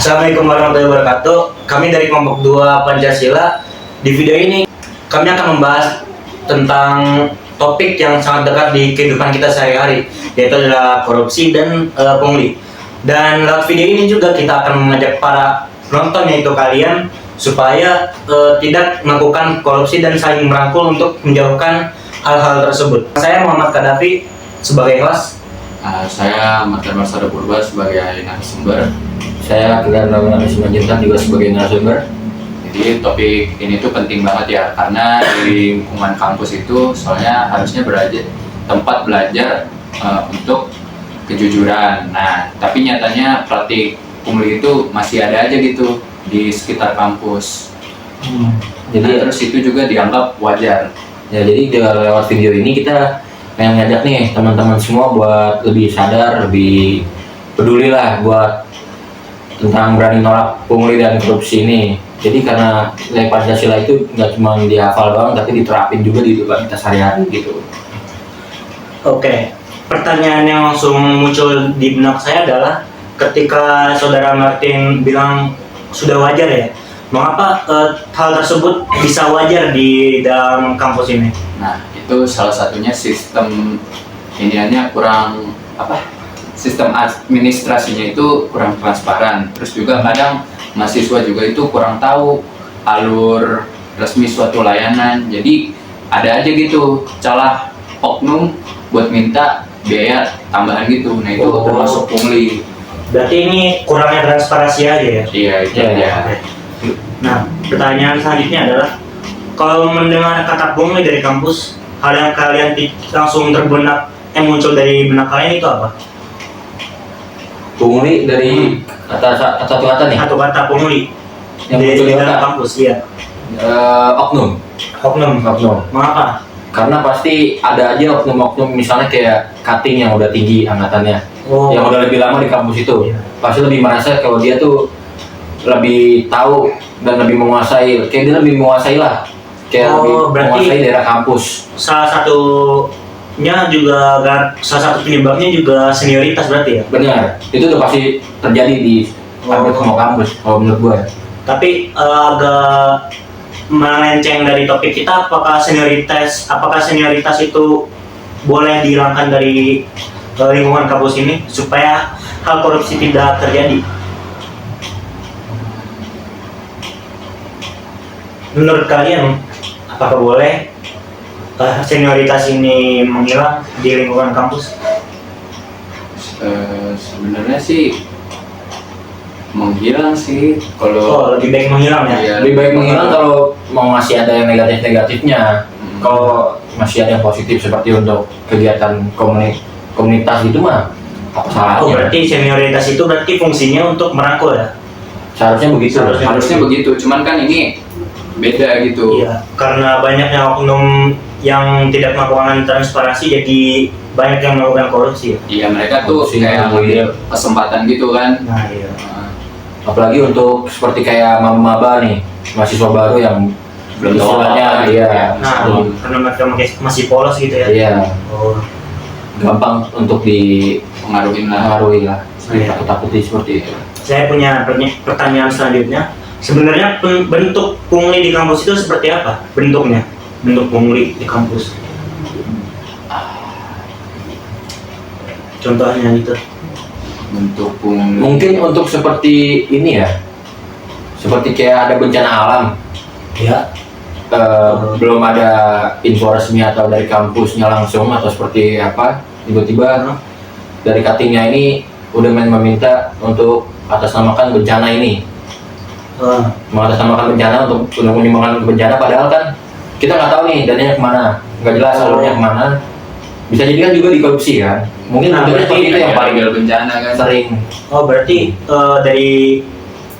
Assalamualaikum warahmatullahi wabarakatuh. Kami dari kelompok 2 Pancasila. Di video ini kami akan membahas tentang topik yang sangat dekat di kehidupan kita sehari-hari, yaitu adalah korupsi dan pungli. Dan lewat video ini juga kita akan mengajak para penonton, yaitu kalian, supaya tidak melakukan korupsi dan saling merangkul untuk menjauhkan hal-hal tersebut. Saya Muhammad Kadafi sebagai host. Saya Martin Marsada Purba sebagai narasumber. Saya Kiran Ramadhan Simanjuntak juga sebagai narasumber. Jadi topik ini tuh penting banget ya, karena di lingkungan kampus itu soalnya harusnya tempat belajar untuk kejujuran. Nah, tapi nyatanya praktik pungli itu masih ada aja gitu di sekitar kampus. Jadi terus itu juga dianggap wajar. Ya, jadi lewat video ini kita pengen ngajak nih teman-teman semua buat lebih sadar, lebih peduli lah buat tentang berani nolak pungli dan korupsi ini. Jadi karena nilai Pancasila itu nggak cuma dihafal doang, tapi diterapin juga di kehidupan kita sehari-hari gitu. Oke, pertanyaan yang langsung muncul di benak saya adalah ketika saudara Martin bilang sudah wajar ya, mengapa hal tersebut bisa wajar di dalam kampus ini? Nah, itu salah satunya sistem iniannya kurang sistem administrasinya itu kurang transparan. Terus juga kadang mahasiswa juga itu kurang tahu alur resmi suatu layanan. Jadi ada aja gitu celah oknum buat minta biaya tambahan gitu. Nah, itu termasuk pungli. Berarti ini kurangnya transparansi aja ya? Iya, itu Ya. ya. Nah, pertanyaan selanjutnya adalah, kalau mendengar kata pungli dari kampus, hal yang kalian langsung terbenak yang muncul dari benak kalian itu apa? Pungli dari satu kata nih, Satu kata pungli yang muncul di di dalam otak. kampus, iya. Oknum. Oknum. Mengapa? Karena pasti ada aja oknum-oknum, misalnya kayak cutting yang udah tinggi angkatannya, yang udah lebih lama di kampus itu, Iya. pasti lebih merasa kalau dia tuh lebih tahu dan lebih menguasai, kayak dia lebih menguasai lah, kayak lebih berarti menguasai daerah kampus. salah satu penyebabnya juga senioritas berarti ya? Benar, itu udah pasti terjadi di hampir semua kampus kalau menurut gue. Tapi agak melenceng dari topik kita, apakah senioritas itu boleh dihilangkan dari lingkungan kampus ini supaya hal korupsi tidak terjadi? Menurut kalian, apakah boleh senioritas ini menghilang di lingkungan kampus? Sebenarnya sih menghilang sih kalau Lebih baik menghilang ya? Iya, Lebih baik menghilang kalau mau masih ada yang negatif-negatifnya. Kalau masih ada yang positif seperti untuk kegiatan komunitas gitu mah apa salahnya? Berarti senioritas itu berarti fungsinya untuk merangkul ya? Seharusnya begitu. harusnya begitu, cuman kan ini beda gitu. Iya, karena banyaknya oknum yang tidak melakukan transparansi, jadi banyak yang melakukan korupsi ya? Iya, mereka tuh Korupsi, kayak iya. ngambil kesempatan gitu kan. Nah iya. Apalagi untuk seperti kayak maba nih, mahasiswa baru yang Belum tahu istilahnya, apa-apa gitu iya, ya. Nah, karena mereka masih polos gitu ya? iya, Oh, gampang untuk Pengaruhin lah. dipengaruhi lah, Iya. takut-takuti seperti itu. saya punya pertanyaan selanjutnya. Sebenarnya bentuk pungli di kampus itu seperti apa? Bentuk pungli di kampus. Contohnya itu. Bentuk pungli. Mungkin untuk seperti ini ya, seperti kayak ada bencana alam, Ya. belum ada info resmi atau dari kampusnya langsung atau seperti apa, tiba-tiba dari cuttingnya ini udah meminta untuk atasnamakan bencana ini, mengatasnamakan bencana untuk menimbulkan bencana, padahal kan kita nggak tahu nih dananya kemana, nggak jelas alurnya kemana, bisa jadi kan juga dikorupsi kan. Mungkin Nah, bentuknya seperti itu yang paling Ambil bencana kan. sering. Oh, berarti dari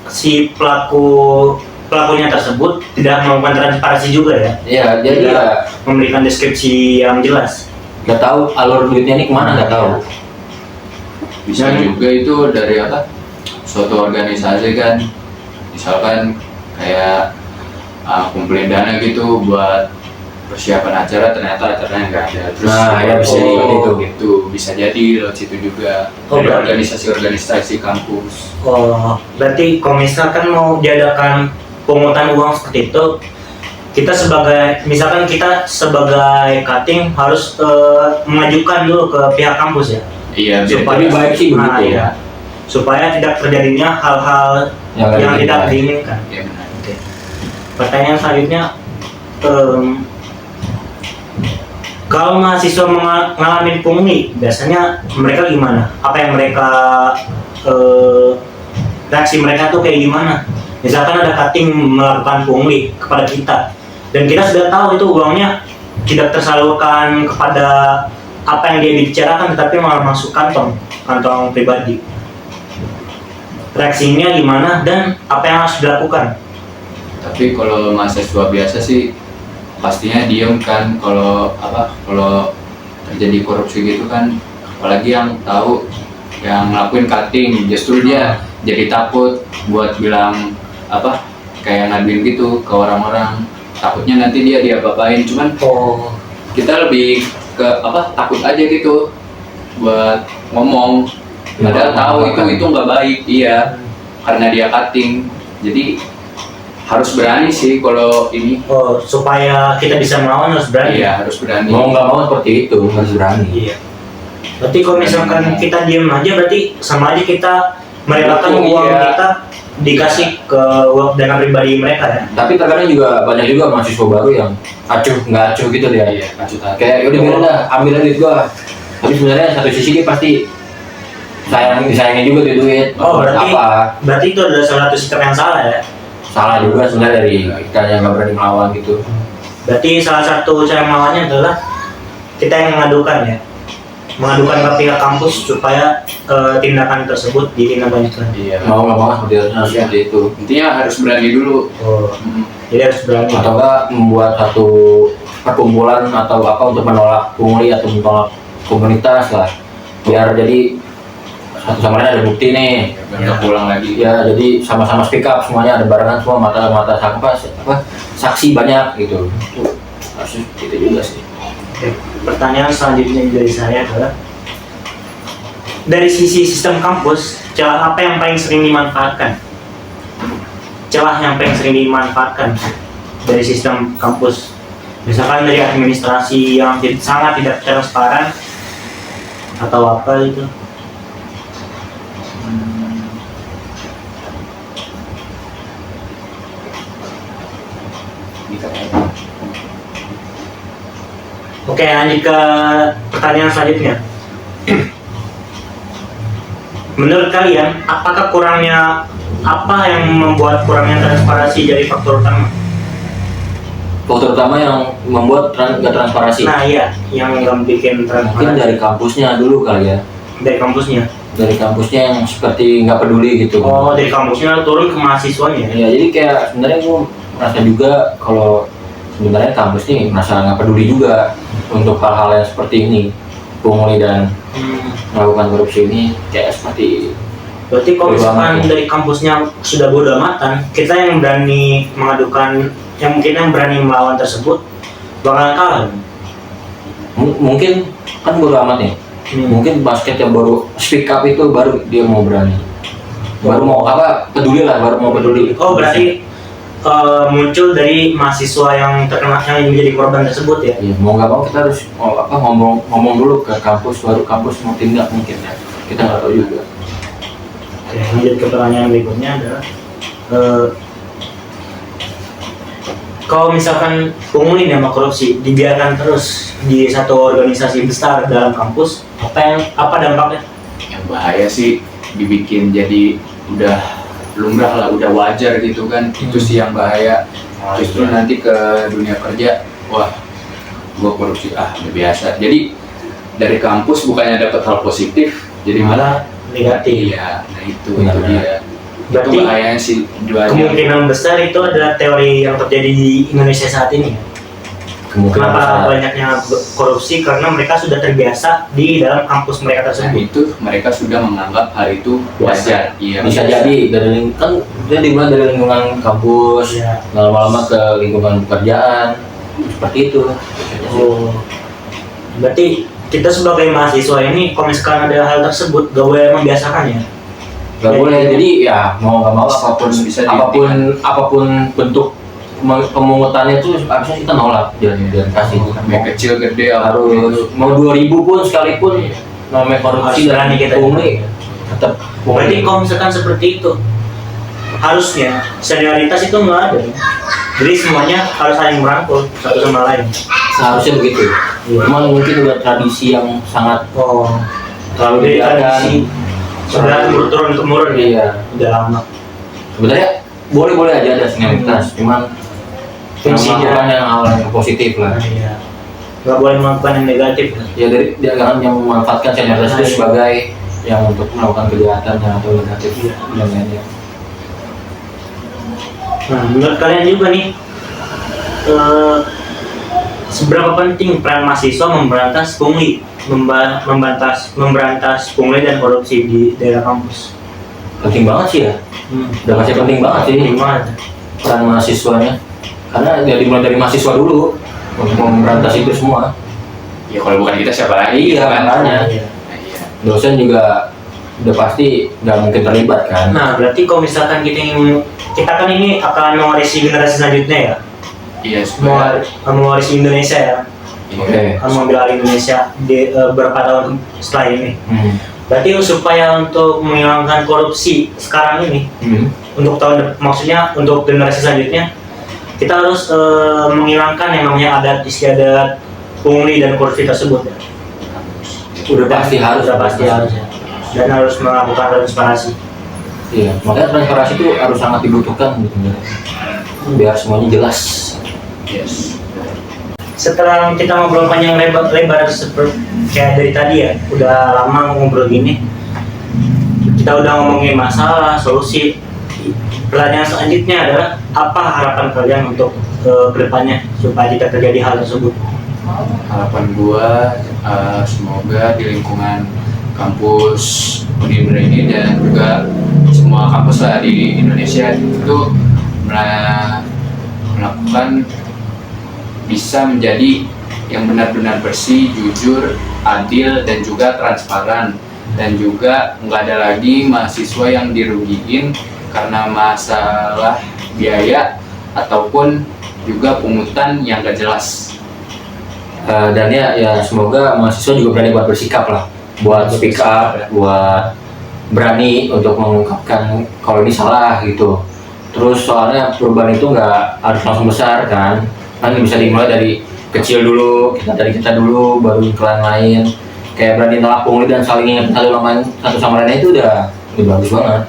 si pelakunya tersebut tidak melakukan transparansi juga ya? Iya, jadi Tidak ya memberikan deskripsi yang jelas. nggak tahu alur duitnya ini kemana, nggak tahu. Bisa juga itu dari suatu organisasi kan, misalkan kayak kumpulin dana gitu buat persiapan acara ternyata acaranya nggak ada, terus Nah, ya bisa korupsi seperti itu. gitu bisa jadi lewat situ juga Oh, dari berarti- organisasi kampus. Oh, berarti kalau misalkan mau diadakan pungutan uang seperti itu, kita sebagai cutting harus mengajukan dulu ke pihak kampus ya, Iya, Supaya- Lebih baik sih Nah, begitu. iya. supaya tidak terjadinya hal-hal Yang nggak yang tidak diinginkan. diinginkan. Iya, benar. Oke. Pertanyaan selanjutnya, kalau mahasiswa mengalami pungli, biasanya mereka gimana? Apa yang mereka reaksi mereka tuh kayak gimana? Misalkan ada cutting melakukan pungli kepada kita, dan kita sudah tahu itu uangnya tidak tersalurkan kepada apa yang dia bicarakan, tetapi malah masuk kantong pribadi. Reaksinya gimana dan apa yang harus dilakukan? Tapi kalau mahasiswa biasa sih pastinya diem kan, kalau terjadi korupsi gitu kan, apalagi yang tahu yang ngelakuin cutting, justru dia jadi takut buat bilang kayak ngaduin gitu ke orang-orang, takutnya nanti dia diapa-apain. Cuman Oh, kita lebih ke takut aja gitu buat ngomong, padahal tahu itu nggak baik. Iya, karena dia cutting, jadi harus berani sih kalau ini. oh, supaya kita bisa melawan harus berani. Iya, harus berani. Mau nggak mau seperti itu harus berani. Iya. Berarti kalau misalkan kita diam aja, berarti sama aja kita merelakan Betul, uang iya. kita dikasih ke dana pribadi mereka ya. Tapi terkadang juga banyak juga mahasiswa baru yang nggak acuh gitu dia. Iya, lanjut aja. Kayak udah bilang dah ambil duit gua. Tapi sebenarnya satu sisi dia pasti disayangin juga tuh duit. Oh, Apa berarti itu adalah salah satu sikap yang salah ya. salah juga sebenarnya dari kita yang nggak berani melawan gitu. Berarti salah satu cara melawannya adalah kita yang mengadukan ke pihak kampus supaya tindakan tersebut ditindaklanjutkan. Iya. Mau nggak mau seperti itu. Intinya harus berani dulu. Oh, jadi harus berani. Atau enggak membuat satu perkumpulan atau apa untuk menolak pungli atau menolak komunitas lah, biar jadi satu sama lain ada bukti nih. Biar nggak pulang lagi. Ya jadi sama-sama speak up, semuanya ada barengan semua, mata saksi banyak gitu. Harus gitu juga sih. Oke, pertanyaan selanjutnya dari saya adalah, dari sisi sistem kampus, celah apa yang paling sering dimanfaatkan? Celah yang paling sering dimanfaatkan dari sistem kampus, misalkan dari administrasi yang sangat tidak transparan atau apa itu? Oke, lanjut ke pertanyaan selanjutnya. Menurut kalian, apakah apa yang membuat kurangnya transparansi jadi faktor utama? Faktor utama yang membuat nggak transparansi. Nah iya, yang nggak bikin Mungkin transparansi dari kampusnya dulu kali ya. dari kampusnya. Dari kampusnya yang seperti nggak peduli gitu. Oh, dari kampusnya turun ke mahasiswanya. Ya jadi kayak sebenarnya gue merasa juga kalau sebenarnya kampus nih merasa nggak peduli juga untuk hal-hal yang seperti ini, pungli dan melakukan korupsi ini kayak seperti. Berarti kalau Bodo misalkan amat ya. dari kampusnya sudah bodo amatan, kita yang berani mengadukan, yang berani melawan tersebut bakalan kalah. Mungkin kan bodo amat nih. Mungkin basket yang baru speak up itu baru dia mau berani. Baru mau peduli lah, baru mau peduli. Oh, berarti muncul dari mahasiswa yang terkena yang menjadi korban tersebut ya. Iya, mau nggak mau kita harus ngomong dulu ke kampus, baru kampus mau tindak mungkin ya. Kita nggak tahu juga. Oke, lanjut ke pertanyaan berikutnya adalah, kalau misalkan pungli sama korupsi dibiarkan terus di satu organisasi besar dalam kampus, apa dampaknya? Yang bahaya sih dibikin jadi udah lumrah lah, udah wajar gitu kan. Itu sih yang bahaya. Justru nanti ke dunia kerja, wah gua korupsi udah biasa. Jadi dari kampus bukannya dapat hal positif, jadi malah Negatif. Iya, nah itu Benar. dia. Berarti Itu bahayanya sih dua aja. kemungkinan besar itu adalah teori yang terjadi di Indonesia saat ini. Kemungkinan Kenapa besar. banyaknya korupsi? Karena mereka sudah terbiasa di dalam kampus mereka Nah tersebut. itu mereka sudah menganggap hal itu wajar. Iya. Bisa jadi dari kan dia dimulai dari lingkungan kampus, Ya. lama-lama ke lingkungan pekerjaan, seperti itu. Oh, berarti kita sebagai mahasiswa ini kalau misalkan ada hal tersebut gak boleh membiasakan ya? Gak boleh, jadi ya mau nggak mau apapun Bisa apapun bentuk pemungutannya itu harusnya kita nolak, jangan kasih. Sampai kecil gede Harus mau 2000 pun sekalipun namanya korupsi Harus berani kita pungli tetap Berarti kalau misalkan seperti itu harusnya senioritas itu nggak ada. Jadi semuanya harus saling merangkul satu sama lain. seharusnya begitu. Iya. Cuman mungkin udah tradisi yang sangat Oh, terlalu jadi dibiarkan. tradisi sudah turun temurun ya. Iya. Udah lama. Sebenarnya boleh aja ada senioritas, cuman Fungsinya. melakukan yang hal yang positif lah. Iya. Nggak boleh melakukan yang negatif. Ya. Ya dari dia jangan yang memanfaatkan senioritas itu sebagai yang untuk melakukan kejahatan yang atau negatif Iya. dan lainnya. Nah, menurut kalian juga nih, seberapa penting peran mahasiswa memberantas pungli, memberantas pungli dan korupsi di daerah kampus? Penting banget sih ya. Udah pasti penting banget sih Penting banget. peran mahasiswanya. Karena ya dimulai dari mahasiswa dulu untuk memberantas itu semua. Ya kalau bukan kita siapa lagi? Iya, kan? makanya. Nah, iya. Dosen juga udah pasti nggak mungkin terlibat kan. Nah, berarti kalau misalkan kita kan ini akan mewarisi generasi selanjutnya ya, Iya, sebenarnya. mewarisi Indonesia ya, Iya. Oke. akan mengambil alih Indonesia di beberapa tahun setelah ini. Berarti supaya untuk menghilangkan korupsi sekarang ini, untuk maksudnya untuk generasi selanjutnya, kita harus menghilangkan yang namanya adat istiadat pungli dan korupsi tersebut ya. Udah pasti harus. Udah pasti harus ya. Dan harus melakukan transparansi. Iya, makanya transparansi itu harus sangat dibutuhkan gitu ya. Biar semuanya jelas. Yes. Setelah kita ngobrol panjang lebar seperti kayak dari tadi ya, udah lama ngobrol gini, kita udah ngomongin masalah, solusi. Pertanyaan selanjutnya adalah apa harapan kalian untuk kedepannya supaya tidak terjadi hal tersebut? Harapan gua semoga di lingkungan kampus Unindra ini dan juga semua kampus lah di Indonesia itu melakukan bisa menjadi yang benar-benar bersih, jujur, adil dan juga transparan, dan juga nggak ada lagi mahasiswa yang dirugiin karena masalah biaya ataupun juga pungutan yang gak jelas. Dan ya semoga mahasiswa juga berani buat bersikap lah, buat speak up, buat berani untuk mengungkapkan kalau ini salah gitu. Terus soalnya perubahan itu nggak harus langsung besar kan bisa dimulai dari kecil dulu, kita dulu, baru kalian lain. Kayak berani nolak pungli dan saling ingat satu sama lain itu udah bagus banget.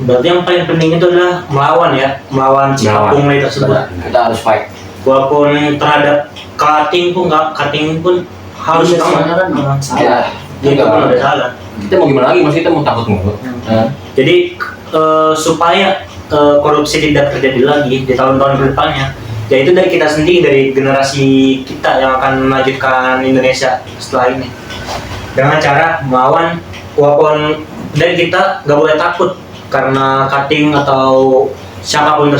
Berarti yang paling penting itu adalah melawan sikap pungli tersebut. Kita harus fight. Walaupun terhadap cutting pun harus Iya, sama soalnya kan salah. Jadi Iya. pun udah salah. Kita mau gimana lagi, masih kita mau takut mulu. Jadi supaya korupsi tidak terjadi lagi di tahun-tahun kedepannya, yaitu dari kita sendiri, dari generasi kita yang akan melanjutkan Indonesia setelah ini, dengan cara melawan, walaupun dan kita nggak boleh takut karena cutting atau siapapun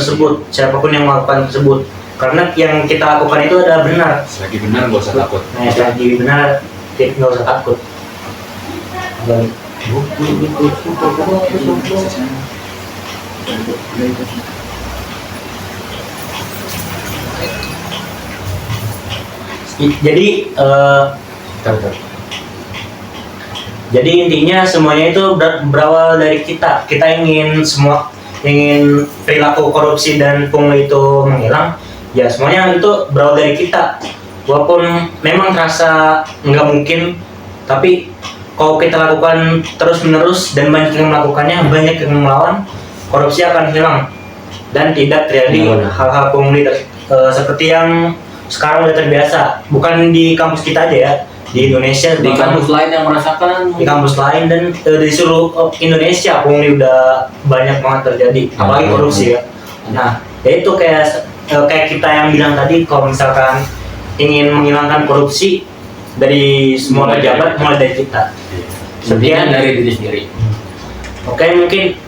yang melakukan tersebut, karena yang kita lakukan itu adalah benar. Selagi benar nggak usah takut. Nah, selagi benar kita nggak usah takut. Jadi intinya semuanya itu berawal dari kita ingin perilaku korupsi dan pungli itu menghilang, ya semuanya itu berawal dari kita. Walaupun memang terasa nggak mungkin, tapi kalau kita lakukan terus menerus dan banyak yang melakukannya, banyak yang melawan, korupsi akan hilang dan tidak terjadi hal-hal pungli seperti yang sekarang udah terbiasa. Bukan di kampus kita aja ya, di Indonesia, Di kampus lain yang merasakan, di kampus lain dan di seluruh Indonesia pungli udah banyak banget terjadi, apalagi korupsi ya. Nah, itu kayak kita yang bilang tadi, kalau misalkan ingin menghilangkan korupsi dari semua pejabat, mulai dari kita. sekian dari diri sendiri. Oke, mungkin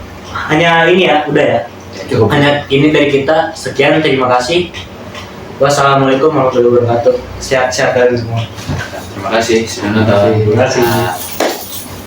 hanya ini ya, udah ya. Cukup. Hanya ini dari kita. Sekian, terima kasih. Wassalamualaikum warahmatullahi wabarakatuh. Sehat-sehat kalian semua. Terima kasih sudah nonton. Terima kasih.